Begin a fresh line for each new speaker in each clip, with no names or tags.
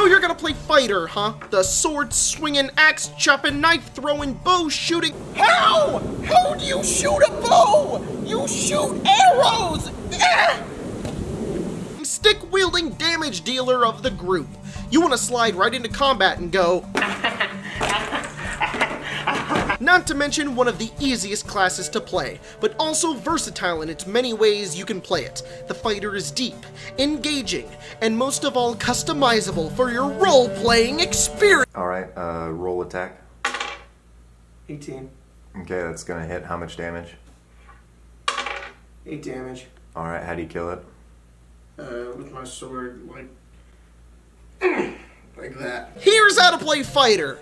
So you're gonna play fighter, huh? The sword-swinging, axe-chopping, knife-throwing, bow-shooting...
How? How do you shoot a bow? You shoot arrows!
Stick-wielding damage dealer of the group. You want to slide right into combat and go... Not to mention one of the easiest classes to play, but also versatile in its many ways you can play it. The fighter is deep, engaging, and most of all customizable for your role-playing experience.
Alright, roll attack.
18.
Okay, that's gonna hit. How much damage?
8 damage.
Alright, how do you kill it?
With my sword, like that.
Here's how to play fighter.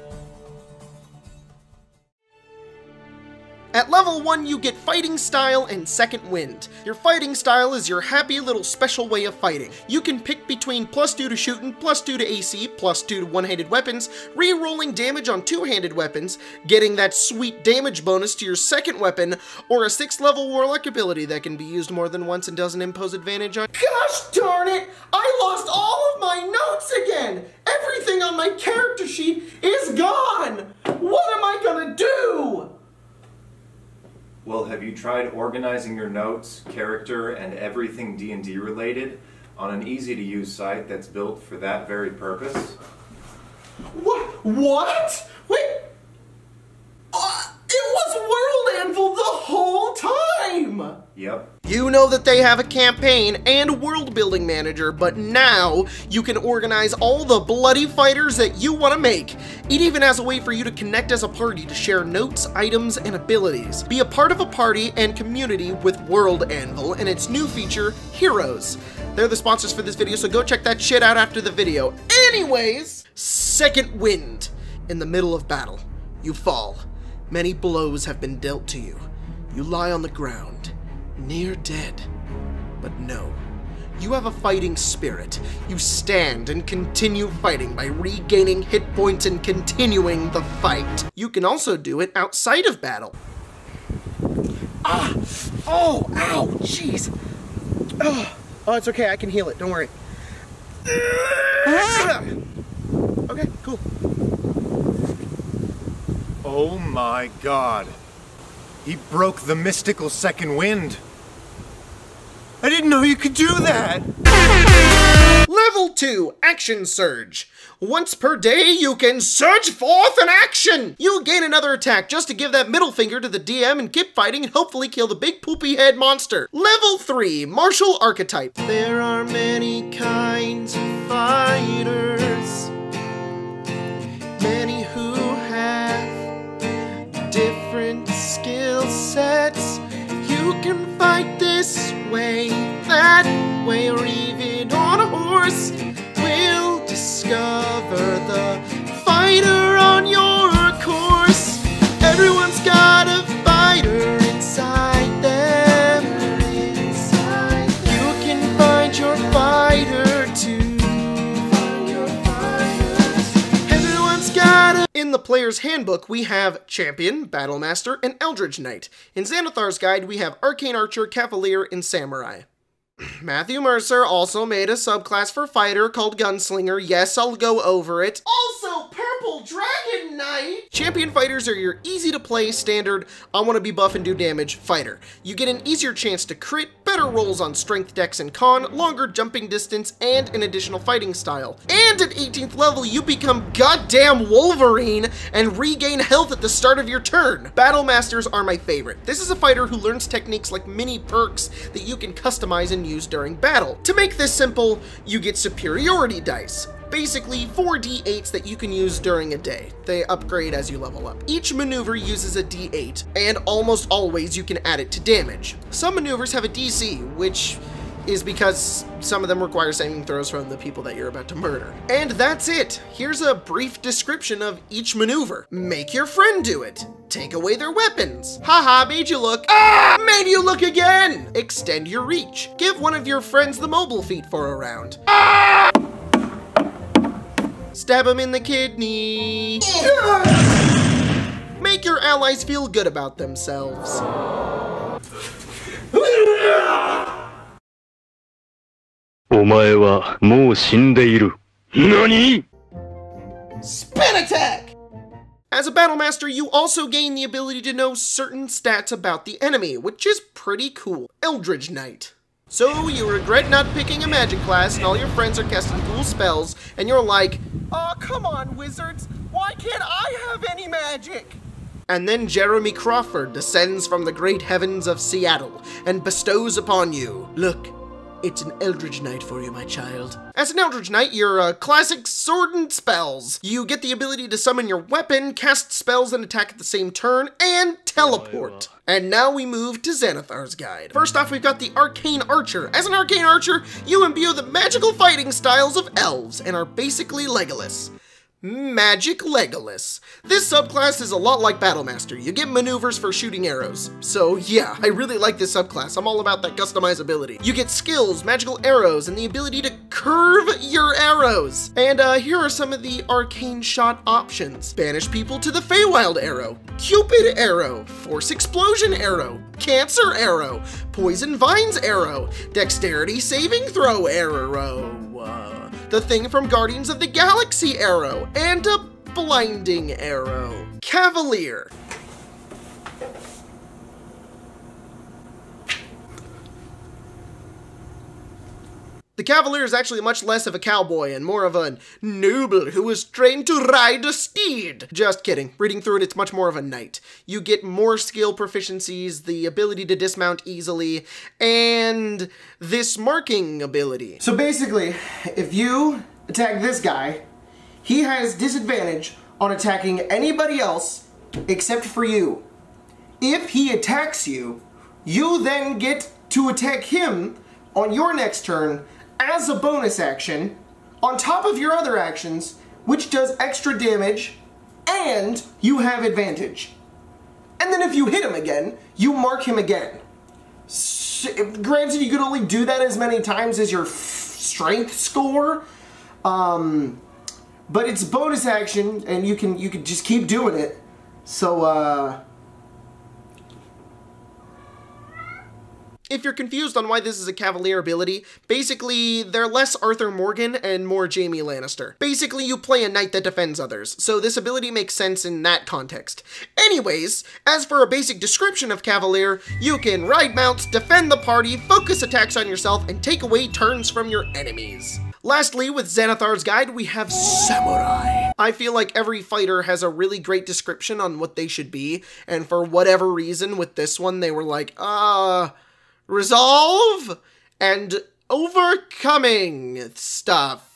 At level 1, you get Fighting Style and Second Wind. Your Fighting Style is your happy little special way of fighting. You can pick between +2 to shooting, +2 to AC, +2 to one-handed weapons, re-rolling damage on two-handed weapons, getting that sweet damage bonus to your second weapon, or a 6th level Warlock ability that can be used more than once and doesn't impose advantage on...
Gosh darn it! I lost all of my notes again! Everything on my character sheet is gone! What am I gonna do?
Well, have you tried organizing your notes, character, and everything D&D related on an easy-to-use site that's built for that very purpose?
What? Wait! It was World Anvil the whole time!
Yep.
You know that they have a campaign and world-building manager, but now you can organize all the bloody fighters that you want to make. It even has a way for you to connect as a party to share notes, items, and abilities. Be a part of a party and community with World Anvil and its new feature, Heroes. They're the sponsors for this video, so go check that shit out after the video. Anyways, Second Wind. In the middle of battle, you fall. Many blows have been dealt to you. You lie on the ground, near dead. But no, you have a fighting spirit. You stand and continue fighting by regaining hit points and continuing the fight. You can also do it outside of battle.
Ah! Oh! Ow! Jeez!
Oh, it's okay, I can heal it, don't worry. Okay, cool.
Oh my god. He broke the mystical second wind. I didn't know you could do that!
Level 2, Action Surge. Once per day, you can surge forth in action! You'll gain another attack just to give that middle finger to the DM and keep fighting and hopefully kill the big poopy head monster. Level 3, Martial Archetype. There are many kinds of fighters. Many who have different skill sets. You can fight this way, that way, or even on a horse. We'll discover the fighter on your course. Everyone's got a fighter inside them. You can find your fighter too. Everyone's got a... In the player's handbook, we have Champion, Battle Master, and Eldritch Knight. In Xanathar's guide, we have Arcane Archer, Cavalier, and Samurai. Matthew Mercer also made a subclass for fighter called Gunslinger. Yes, I'll go over it. Also, Purple Dragon Knight! Champion fighters are your easy-to-play, standard, I want to be buff and do damage fighter. You get an easier chance to crit, better rolls on strength, dex, and con, longer jumping distance, and an additional fighting style. And at 18th level, you become goddamn Wolverine and regain health at the start of your turn. Battle Masters are my favorite. This is a fighter who learns techniques like mini perks that you can customize and use during battle. To make this simple, you get superiority dice. Basically, 4 d8s that you can use during a day. They upgrade as you level up. Each maneuver uses a d8, and almost always you can add it to damage. Some maneuvers have a DC, which is because some of them require saving throws from the people that you're about to murder. And that's it. Here's a brief description of each maneuver. Make your friend do it. Take away their weapons. Haha, made you look. Ah! Made you look again! Extend your reach. Give one of your friends the mobile feat for a round. Ah! Stab him in the kidney. Make your allies feel good about themselves. Nani?
Spin attack!
As a Battle Master, you also gain the ability to know certain stats about the enemy, which is pretty cool. Eldritch Knight. So you regret not picking a magic class and all your friends are casting cool spells, and you're like,
Oh, come on, wizards! Why can't I have any magic?
and then Jeremy Crawford descends from the great heavens of Seattle and bestows upon you, look, it's an Eldritch Knight for you, my child. As an Eldritch Knight, you're a classic sword and spells. You get the ability to summon your weapon, cast spells and attack at the same turn, and teleport. And now we move to Xanathar's Guide. First off, we've got the Arcane Archer. As an Arcane Archer, you imbue the magical fighting styles of elves and are basically Legolas. Magic Legolas. This subclass is a lot like Battle Master. You get maneuvers for shooting arrows. So yeah, I really like this subclass. I'm all about that customizability. You get skills, magical arrows, and the ability to curve your arrows. And here are some of the arcane shot options. Banish people to the Feywild arrow, Cupid arrow, Force explosion arrow, Cancer arrow, Poison vines arrow, Dexterity saving throw arrow, the thing from Guardians of the Galaxy arrow, and a blinding arrow. Cavalier. The Cavalier is actually much less of a cowboy and more of a noble who is trained to ride a steed. Just kidding. Reading through it, it's much more of a knight. You get more skill proficiencies, the ability to dismount easily, and this marking ability.
So basically, if you attack this guy, he has disadvantage on attacking anybody else except for you. If he attacks you, you then get to attack him on your next turn as a bonus action, on top of your other actions, which does extra damage, and you have advantage. And then if you hit him again, you mark him again. Granted, you can only do that as many times as your strength score, but it's a bonus action, and you can just keep doing it. So,
If you're confused on why this is a Cavalier ability, basically, they're less Arthur Morgan and more Jaime Lannister. Basically, you play a knight that defends others, so this ability makes sense in that context. Anyways, as for a basic description of Cavalier, you can ride mounts, defend the party, focus attacks on yourself, and take away turns from your enemies. Lastly, with Xanathar's Guide, we have Samurai. I feel like every fighter has a really great description on what they should be, and for whatever reason, with this one, they were like, resolve and overcoming stuff.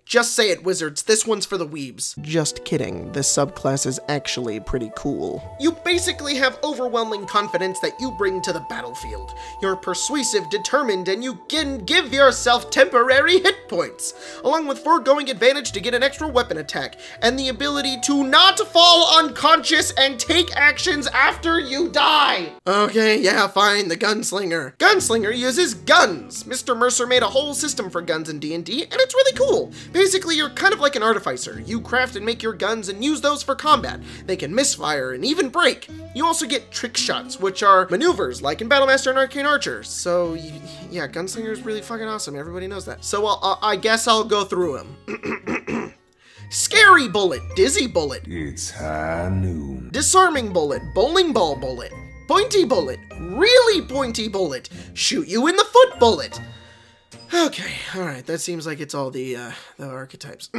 Just say it, wizards. This one's for the weebs. Just kidding. This subclass is actually pretty cool. You basically have overwhelming confidence that you bring to the battlefield. You're persuasive, determined, and you can give yourself temporary hit points, along with foregoing advantage to get an extra weapon attack, and the ability to not fall unconscious and take actions after you die. Okay, yeah, fine, the Gunslinger. Gunslinger uses guns. Mr. Mercer made a whole system for guns in D&D, and it's really cool. Basically, you're kind of like an artificer. You craft and make your guns and use those for combat. They can misfire and even break. You also get trick shots, which are maneuvers, like in Battle Master and Arcane Archer. So, yeah, Gunslinger is really fucking awesome. Everybody knows that. So, I guess I'll go through them. Scary Bullet, Dizzy Bullet.
It's high noon.
Disarming Bullet, Bowling Ball Bullet. Pointy Bullet, Really Pointy Bullet. Shoot You in the Foot Bullet. Okay, alright, that seems like it's all the archetypes.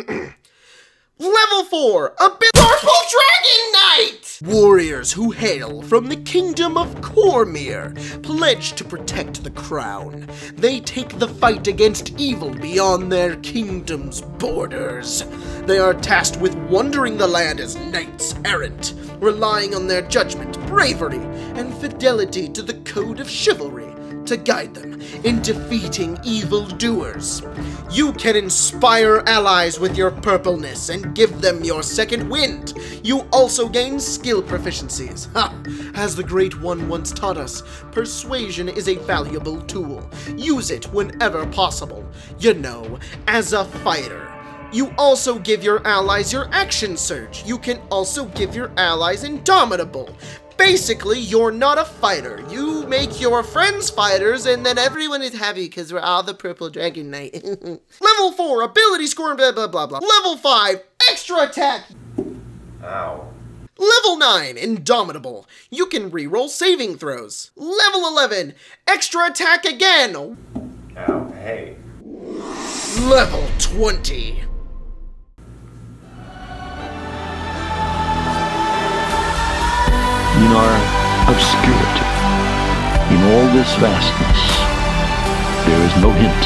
Level 4, a bit Purple Dragon Knight! Warriors who hail from the kingdom of Cormyr, pledge to protect the crown. They take the fight against evil beyond their kingdom's borders. They are tasked with wandering the land as knights errant, relying on their judgment, bravery, and fidelity to the code of chivalry to guide them in defeating evildoers. You can inspire allies with your purpleness and give them your second wind. You also gain skill proficiencies. As the Great One once taught us, persuasion is a valuable tool. Use it whenever possible. You know, as a fighter. You also give your allies your action surge. You can also give your allies Indomitable. Basically, you're not a fighter. You make your friends fighters, and then everyone is happy because we're all the Purple Dragon Knight. Level 4, ability score, and blah, blah, blah, blah. Level 5, extra attack!
Ow.
Level 9, Indomitable. You can reroll saving throws. Level 11, extra attack again.
Ow, hey.
Level 20.
In our obscurity, in all this vastness, there is no hint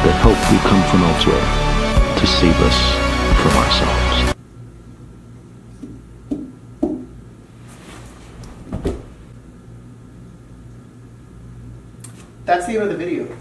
that hope will come from elsewhere to save us from ourselves.
That's the end of the video.